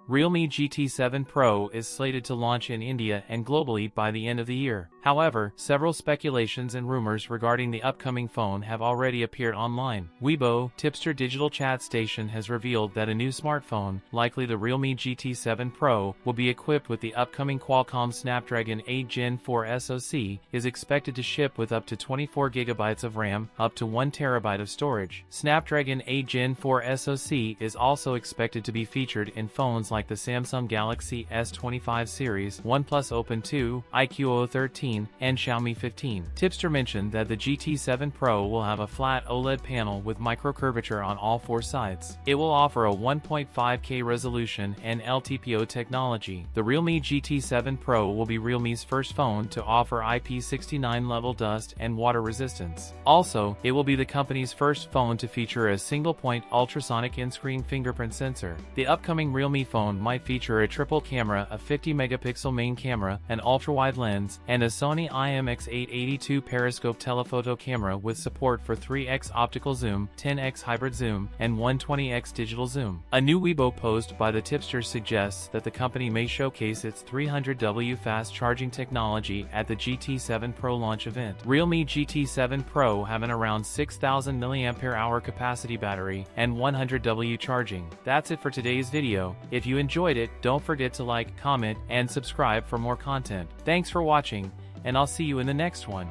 Realme GT 7 Pro is slated to launch in India and globally by the end of the year. However, several speculations and rumors regarding the upcoming phone have already appeared online. Weibo, Tipster digital chat station, has revealed that a new smartphone, likely the Realme GT 7 Pro, will be equipped with the upcoming Qualcomm Snapdragon 8 Gen 4 SoC, is expected to ship with up to 24 GB of RAM, up to 1 TB of storage. Snapdragon 8 Gen 4 SoC is also expected to be featured in phones like the Samsung Galaxy S25 series, OnePlus Open 2, iQOO 13, and Xiaomi 15. Tipster mentioned that the GT 7 Pro will have a flat OLED panel with microcurvature on all four sides. It will offer a 1.5K resolution and LTPO technology. The Realme GT 7 Pro will be Realme's first phone to offer IP69 level dust and water resistance. Also, it will be the company's first phone to feature a single-point ultrasonic in-screen fingerprint sensor. The upcoming Realme phone might feature a triple camera, a 50-megapixel main camera, an ultra-wide lens, and a Sony IMX882 periscope telephoto camera with support for 3x optical zoom, 10x hybrid zoom, and 120x digital zoom. A new Weibo post by the Tipster suggests that the company may showcase its 300W fast charging technology at the GT 7 Pro launch event. Realme GT 7 Pro have an around 6,000 mAh capacity battery and 100W charging. That's it for today's video. If you enjoyed it, don't forget to like, comment, and subscribe for more content. Thanks for watching, and I'll see you in the next one.